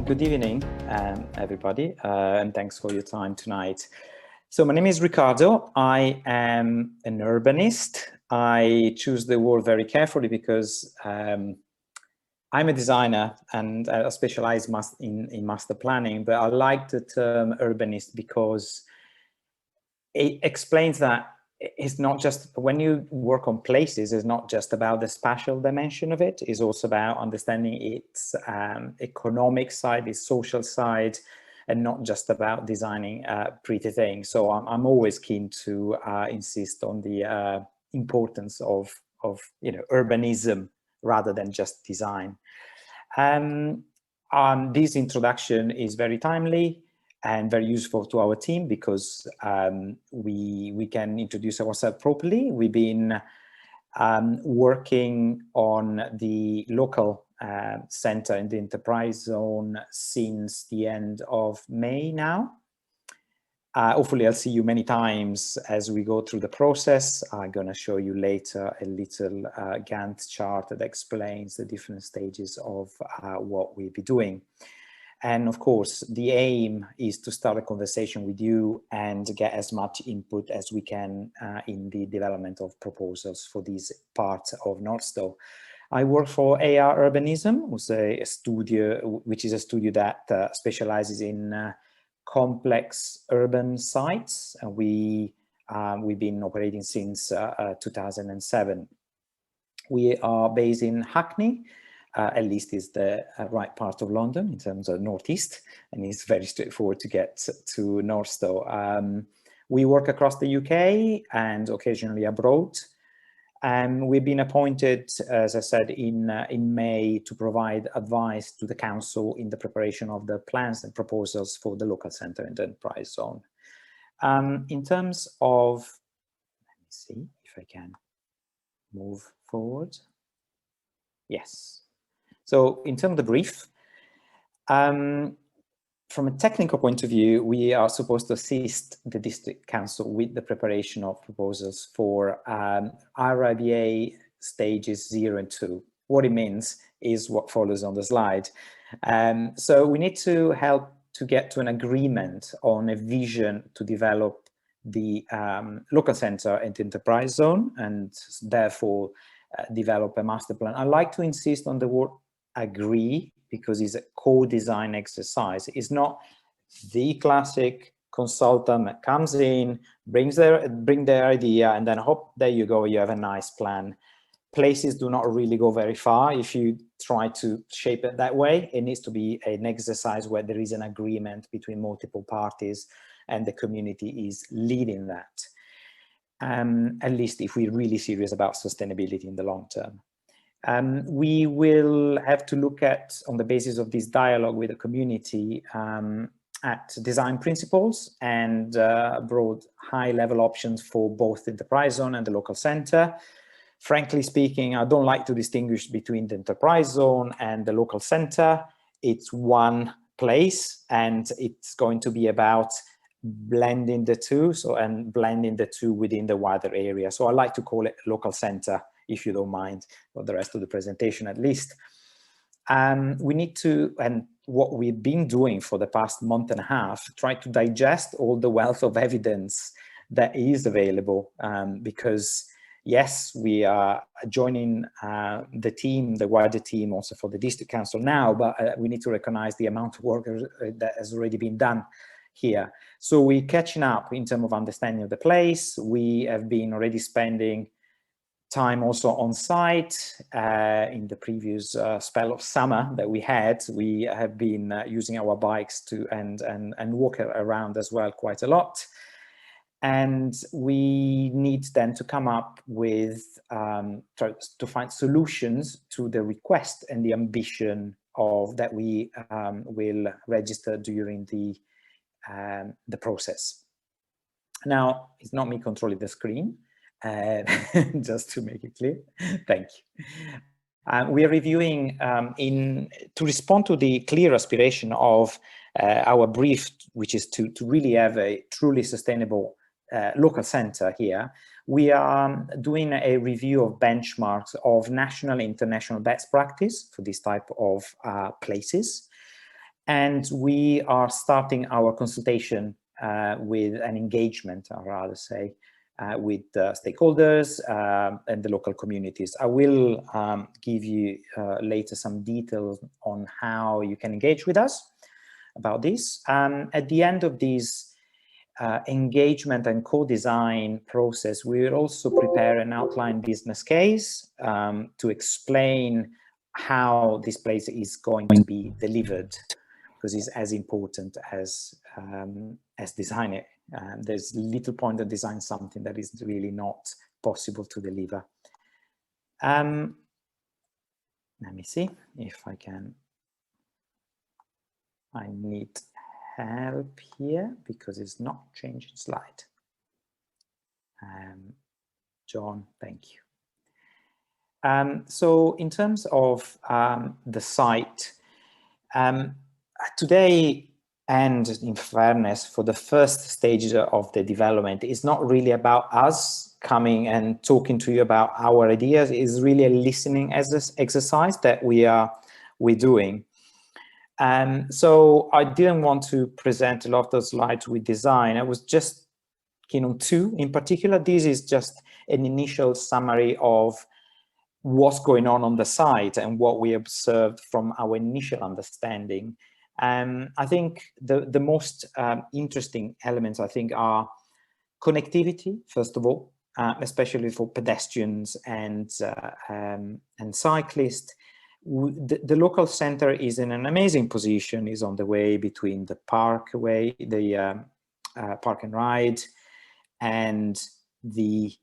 good evening, everybody, and thanks for your time tonight. So my name is Riccardo. I am an urbanist. I choose the word very carefully because I'm a designer and I specialize in master planning, but I like the term urbanist because it explains that it's not just, when you work on places, it's not just about the spatial dimension of it, it's also about understanding its economic side, its social side, and not just about designing pretty things. So I'm always keen to insist on the importance of urbanism rather than just design. This introduction is very timely and very useful to our team because we can introduce ourselves properly. We've been working on the local center in the enterprise zone since the end of May now. Hopefully I'll see you many times as we go through the process. I'm going to show you later a little Gantt chart that explains the different stages of what we'll be doing. And of course, the aim is to start a conversation with you and get as much input as we can in the development of proposals for this part of Northstowe. I work for AR-Urbanism, which is a studio that specializes in complex urban sites. And we've been operating since 2007. We are based in Hackney. At least is the right part of London in terms of northeast, and it's very straightforward to get to Northstowe. We work across the UK and occasionally abroad. And we've been appointed, as I said, in May to provide advice to the council in the preparation of the plans and proposals for the local centre in the enterprise zone. In terms of, let me see if I can move forward. Yes. So in terms of the brief, from a technical point of view, we are supposed to assist the district council with the preparation of proposals for RIBA stages 0 and 2. What it means is what follows on the slide. So we need to help to get to an agreement on a vision to develop the local centre and enterprise zone, and therefore develop a master plan. I like to insist on the word agree because it's a co-design exercise. It's not the classic consultant that comes in, bring their idea, and then hop, there you go, you have a nice plan. Places do not really go very far if you try to shape it that way. It needs to be an exercise where there is an agreement between multiple parties and the community is leading that. At least if we're really serious about sustainability in the long term. We will have to look at, on the basis of this dialogue with the community, at design principles and broad high-level options for both the enterprise zone and the local centre. Frankly speaking, I don't like to distinguish between the enterprise zone and the local centre. It's one place and it's going to be about blending the two, and blending the two within the wider area. So I like to call it local centre, if you don't mind, for the rest of the presentation at least. We need to, and what we've been doing for the past month and a half, try to digest all the wealth of evidence that is available, because yes, we are joining the team, the wider team also for the district council now, but we need to recognize the amount of work that has already been done here. So we're catching up in terms of understanding of the place. We have been already spending time also on site. In the previous spell of summer that we had, we have been using our bikes to and walk around as well quite a lot. And we need then to come up with, to find solutions to the request and the ambition of that we will register during the process. Now, it's not me controlling the screen, just to make it clear. Thank you. We are reviewing to respond to the clear aspiration of our brief, which is to really have a truly sustainable local centre here. We are doing a review of benchmarks of national and international best practice for this type of places. And we are starting our consultation with an engagement, I'd rather say, with stakeholders and the local communities. I will give you later some details on how you can engage with us about this. At the end of this engagement and co-design process, we will also prepare an outline business case to explain how this place is going to be delivered, because it's as important as design it. There's little point to design something that is really not possible to deliver. Let me see if I can. I need help here because it's not changing slide. John, thank you. So in terms of the site, today, and in fairness, for the first stage of the development, it's not really about us coming and talking to you about our ideas. It's really a listening exercise that we're doing. So I didn't want to present a lot of those slides with design. I was just keen on two in particular. This is just an initial summary of what's going on the site and what we observed from our initial understanding. I think the most interesting elements, I think, are connectivity, first of all, especially for pedestrians and cyclists. The local center is in an amazing position, is on the way between the parkway, the park and ride, and the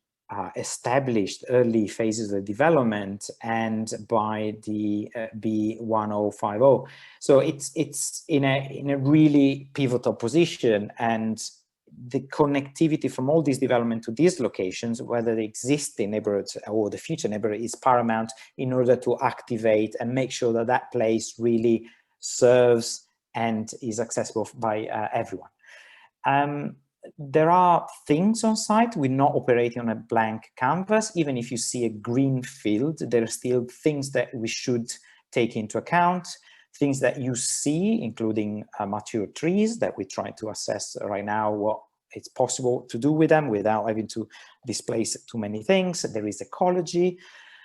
established early phases of development, and by the B1050. So it's in a really pivotal position, and the connectivity from all these development to these locations, whether the existing neighborhood or the future neighborhood, is paramount in order to activate and make sure that that place really serves and is accessible by everyone. There are things on site. We're not operating on a blank canvas. Even if you see a green field, there are still things that we should take into account, things that you see, including mature trees that we try to assess right now what it's possible to do with them without having to displace too many things. There is ecology.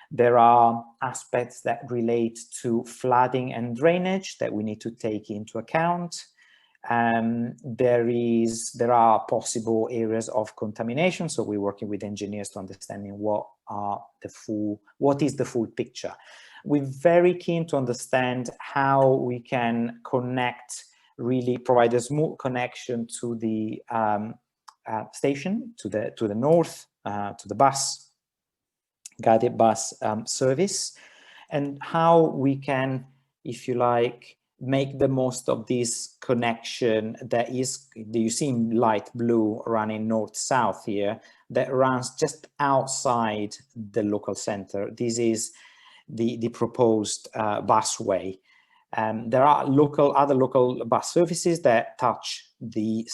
There are aspects that relate to flooding and drainage that we need to take into account. There are possible areas of contamination, so we're working with engineers to understanding what is the full picture. We're very keen to understand how we can connect, really provide a smooth connection to the station, to the north, to the bus, guided bus service, and how we can, if you like, make the most of this connection that you see in light blue running north-south here, that runs just outside the local center. This is the proposed busway. There are other local bus services that touch the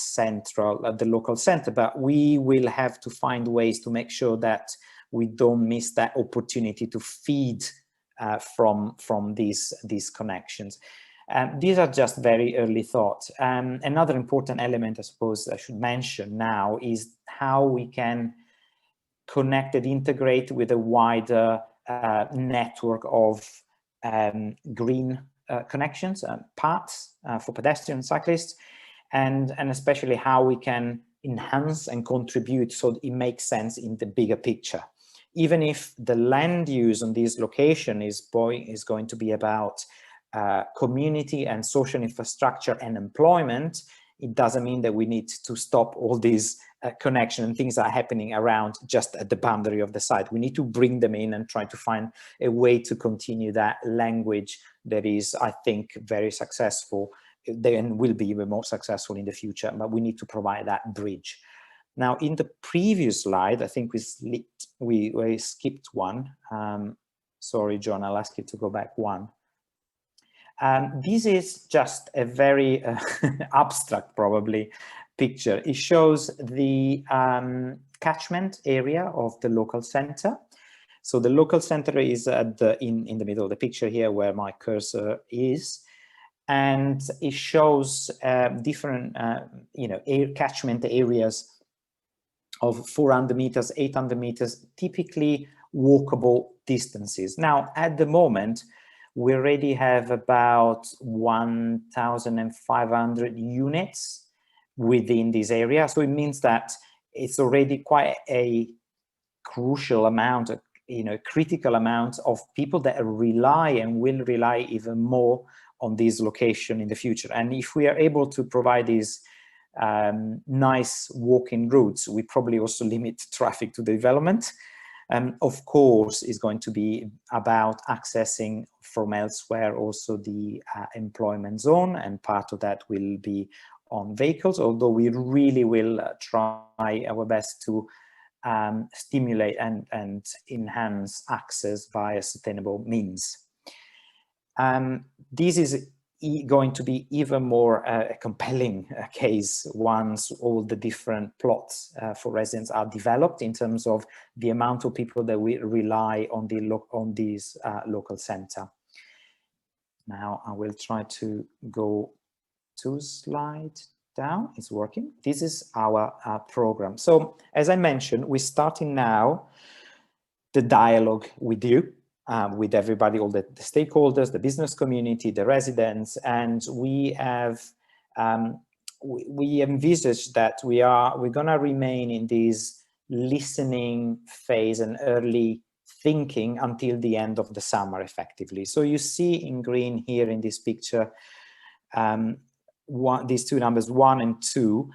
local center, but we will have to find ways to make sure that we don't miss that opportunity to feed from these connections. These are just very early thoughts. Another important element, I suppose I should mention now, is how we can connect and integrate with a wider network of green connections and paths for pedestrians and cyclists, and especially how we can enhance and contribute so it makes sense in the bigger picture. Even if the land use on this location is going to be about community and social infrastructure and employment, it doesn't mean that we need to stop all these connection and things that are happening around just at the boundary of the site. We need to bring them in and try to find a way to continue that language that is, I think, very successful, and will be even more successful in the future, but we need to provide that bridge. Now, in the previous slide, I think we skipped one. Sorry, John, I'll ask you to go back one. This is just a very abstract, probably, picture. It shows the catchment area of the local center. So the local center is in the middle of the picture here, where my cursor is. and it shows different, catchment areas of 400 meters, 800 meters, typically walkable distances. Now, at the moment, we already have about 1,500 units within this area. So it means that it's already quite a crucial amount, critical amount of people that rely and will rely even more on this location in the future. And if we are able to provide these nice walking routes, we probably also limit traffic to the development. Of course, is going to be about accessing from elsewhere also the employment zone, and part of that will be on vehicles, although we really will try our best to stimulate and enhance access via sustainable means. This is going to be even more a compelling case once all the different plots for residents are developed, in terms of the amount of people that we rely on this local center. Now I will try to go 2 slides down. It's working. This is our program. So as I mentioned, we're starting now the dialogue with you. With everybody, all the stakeholders, the business community, the residents, and we have we envisage that we're going to remain in this listening phase and early thinking until the end of the summer, effectively. So you see in green here in this picture these two numbers, 1 and 2.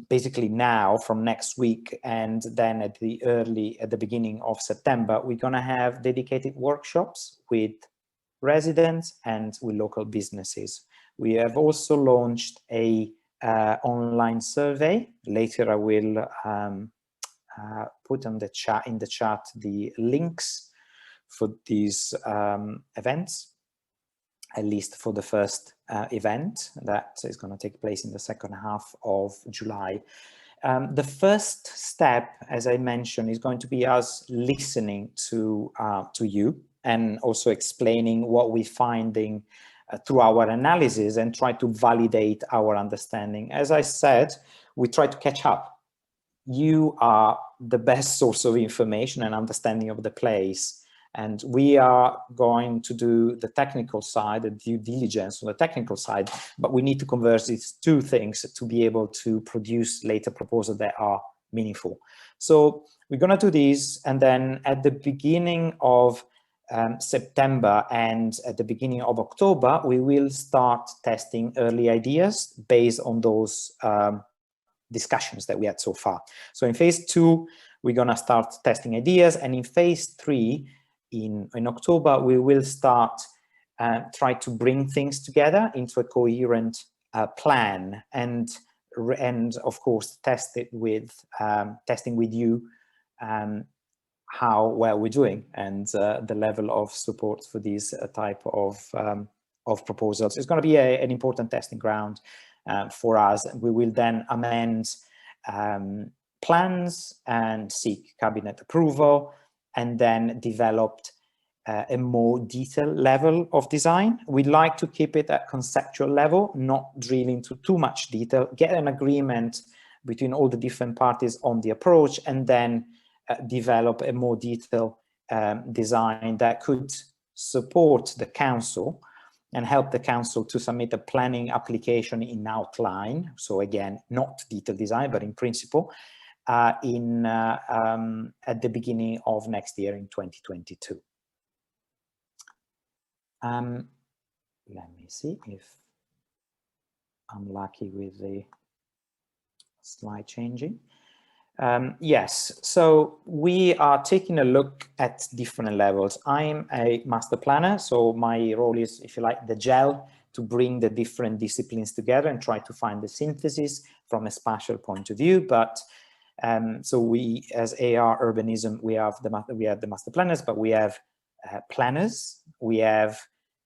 Basically now, from next week, and then at the beginning of September, we're going to have dedicated workshops with residents and with local businesses. We have also launched a online survey. Later I will put in the chat the links for these events, at least for the first event that is going to take place in the second half of July. The first step, as I mentioned, is going to be us listening to you, and also explaining what we're finding through our analysis, and try to validate our understanding. As I said, we try to catch up. You are the best source of information and understanding of the place. And we are going to do the technical side, the due diligence on the technical side, but we need to converge these two things to be able to produce later proposals that are meaningful. So we're going to do these, and then at the beginning of September and at the beginning of October, we will start testing early ideas based on those discussions that we had so far. So in phase 2, we're going to start testing ideas, and in phase 3, in October, we will start try to bring things together into a coherent plan, and of course test it with testing with you how well we're doing, and the level of support for these type of proposals. It's going to be an important testing ground for us. We will then amend plans and seek cabinet approval, and then developed a more detailed level of design. We'd like to keep it at conceptual level, not drill into too much detail, get an agreement between all the different parties on the approach, and then develop a more detailed design that could support the council and help the council to submit a planning application in outline. So again, not detailed design, but in principle, at the beginning of next year in 2022. Let me see if I'm lucky with the slide changing. Yes, so we are taking a look at different levels. I'm a master planner, so my role is, if you like, the gel to bring the different disciplines together and try to find the synthesis from a spatial point of view. But so we, as AR-Urbanism, we have the master planners, but we have planners. We have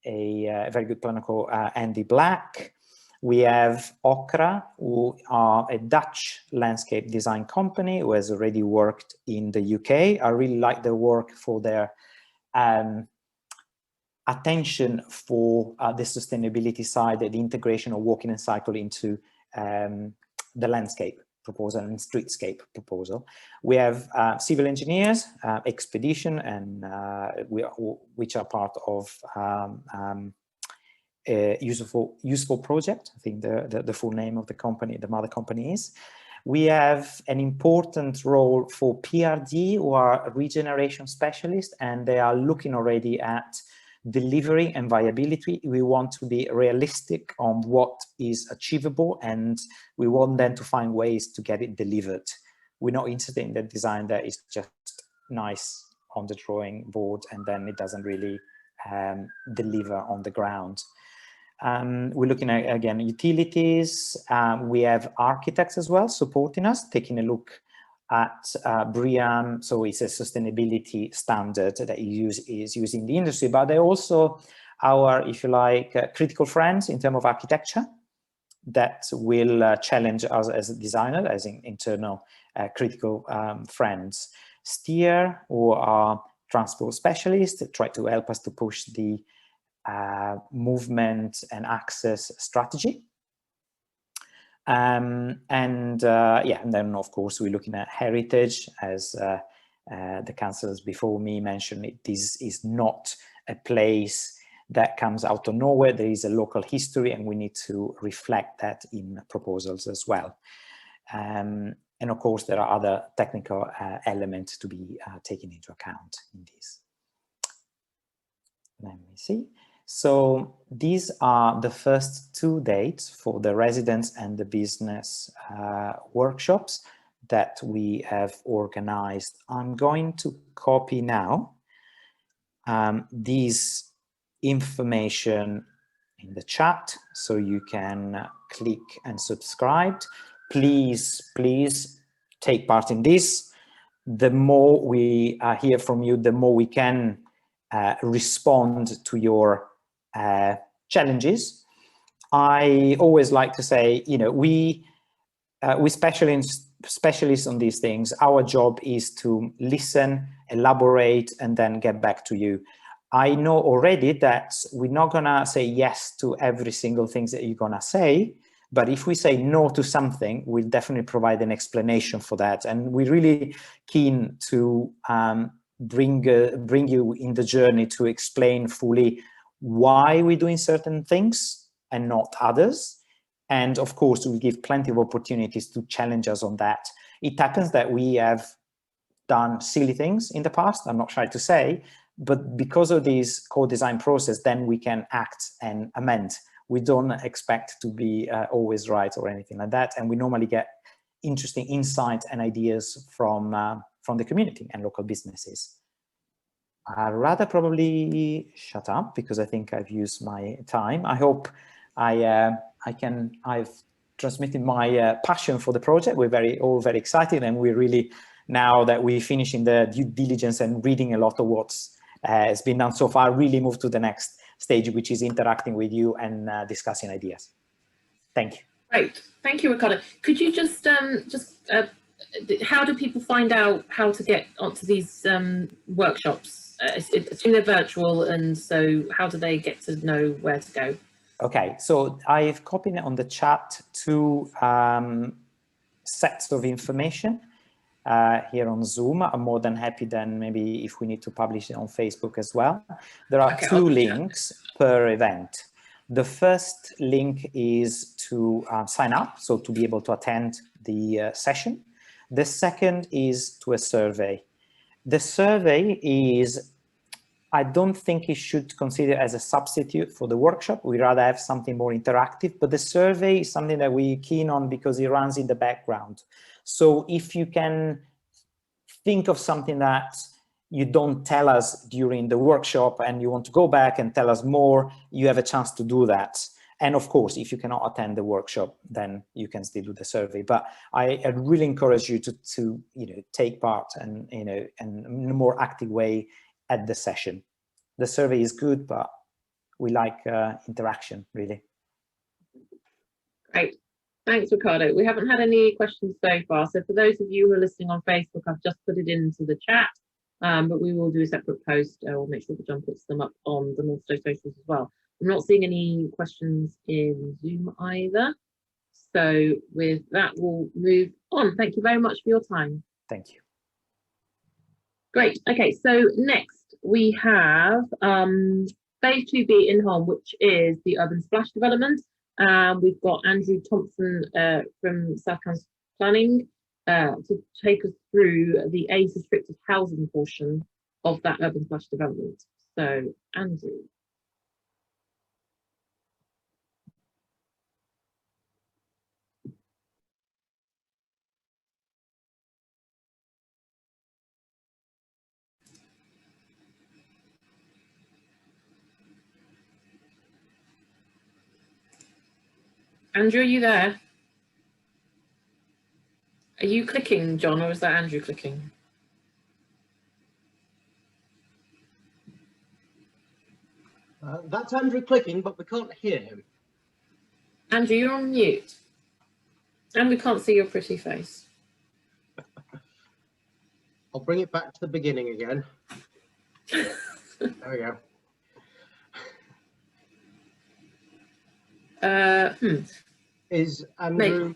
a very good planner called Andy Black. We have Okra, who are a Dutch landscape design company who has already worked in the UK. I really like their work for their attention for the sustainability side, the integration of walking and cycle into the landscape proposal and streetscape proposal. We have civil engineers, expedition, and which are part of useful project. I think the full name of the company, the mother company is. We have an important role for PRD, who are regeneration specialists, and they are looking already at delivery and viability. We want to be realistic on what is achievable, and we want them to find ways to get it delivered. We're not interested in the design that is just nice on the drawing board and then it doesn't really deliver on the ground. We're looking at, again, utilities. We have architects as well supporting us, taking a look at BREEAM, so it's a sustainability standard that is used in the industry, but they're also our, if you like, critical friends in terms of architecture that will challenge us as a designer, as internal critical friends. Steer, who are transport specialists, try to help us to push the movement and access strategy. And then of course we're looking at heritage, as the councillors before me mentioned. This is not a place that comes out of nowhere. There is a local history and we need to reflect that in proposals as well. And of course there are other technical elements to be taken into account in this. Let me see. So these are the first 2 dates for the residents and the business workshops that we have organized. I'm going to copy now this information in the chat so you can click and subscribe. Please take part in this. The more we hear from you, the more we can respond to your challenges. I always like to say, you know, we specialists on these things. Our job is to listen, elaborate, and then get back to you. I know already that we're not gonna say yes to every single thing that you're gonna say, but if we say no to something, we'll definitely provide an explanation for that. And we're really keen to bring you in the journey to explain fully why we're doing certain things and not others. And of course, we give plenty of opportunities to challenge us on that. It happens that we have done silly things in the past, I'm not shy to say, but because of this co-design process, then we can act and amend. We don't expect to be always right or anything like that. And we normally get interesting insights and ideas from the community and local businesses. I'd rather probably shut up because I think I've used my time. I hope I've transmitted my passion for the project. We're all very excited, and we're really, now that we're finishing the due diligence and reading a lot of what's has been done so far, really move to the next stage, which is interacting with you and discussing ideas. Thank you. Great, thank you, Riccardo. Could you just how do people find out how to get onto these workshops? Assume they're virtual, and so how do they get to know where to go? Okay, so I've copied on the chat 2 sets of information here on Zoom. I'm more than happy then maybe if we need to publish it on Facebook as well. There are 2 links per event. The first link is to sign up, so to be able to attend the session. The second is to a survey. The survey is, I don't think it should consider as a substitute for the workshop. We rather have something more interactive, but the survey is something that we're keen on because it runs in the background. So if you can think of something that you don't tell us during the workshop and you want to go back and tell us more, you have a chance to do that. And of course, if you cannot attend the workshop, then you can still do the survey. But I really encourage you to take part and in a more active way at the session. The survey is good, but we like interaction, really. Great. Thanks, Riccardo. We haven't had any questions so far. So for those of you who are listening on Facebook, I've just put it into the chat. but we will do a separate post. We'll make sure that John puts them up on the Northstowe socials as well. I'm not seeing any questions in Zoom either. So with that, we'll move on. Thank you very much for your time. Thank you. Great. Okay, so next we have phase 2B in Holm, which is the urban splash development. We've got Andrew Thompson from South Coast Planning to take us through the age restricted housing portion of that urban splash development. So, Andrew. Andrew, are you there? Are you clicking, John, or is that Andrew clicking? That's Andrew clicking, but we can't hear him. Andrew, you're on mute. And we can't see your pretty face. I'll bring it back to the beginning again. There we go. Is Andrew...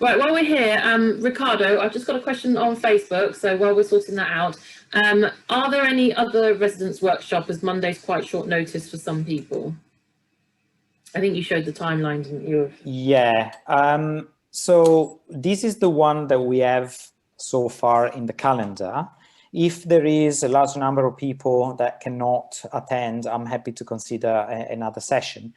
Right, while we're here, Riccardo, I've just got a question on Facebook, so while we're sorting that out, are there any other residents' workshop, as Monday's quite short notice for some people? I think you showed the timeline, didn't you? Yeah, so this is the one that we have so far in the calendar. If there is a large number of people that cannot attend, I'm happy to consider another session.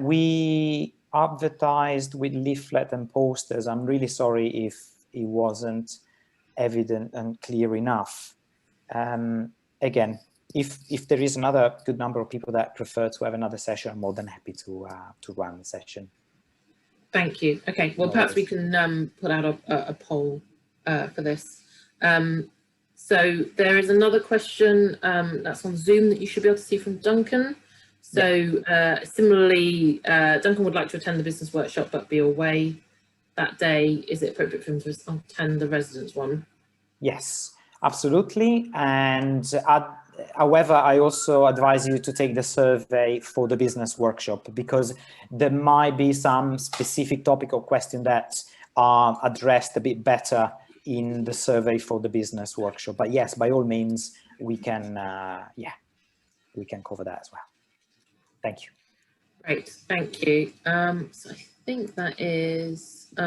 We advertised with leaflet and posters. I'm really sorry if it wasn't evident and clear enough. Again, if there is another good number of people that prefer to have another session, I'm more than happy to run the session. Thank you. Okay, well, perhaps we can put out a poll for this. So there is another question that's on Zoom that you should be able to see from Duncan. So similarly, Duncan would like to attend the business workshop but be away that day. Is it appropriate for him to attend the residents one? Yes, absolutely. And however, I also advise you to take the survey for the business workshop, because there might be some specific topic or question that are addressed a bit better in the survey for the business workshop. But yes, by all means, we can, yeah, we can cover that as well. Thank you. Great, thank you. So I think that is, so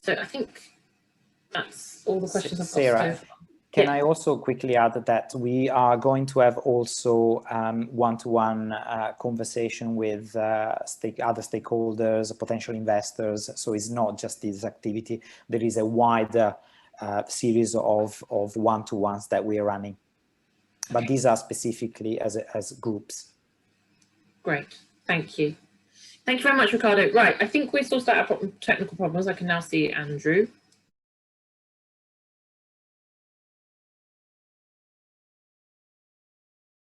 I think that's all the questions I've got. Sarah, can I also quickly add that we are going to have also one-to-one conversation with other stakeholders, potential investors. So it's not just this activity. There is a wider series of one-to-ones that we are running. But these are specifically as groups. Great, thank you. Thank you very much, Riccardo. Right, I think we've sorted out our technical problems. I can now see Andrew.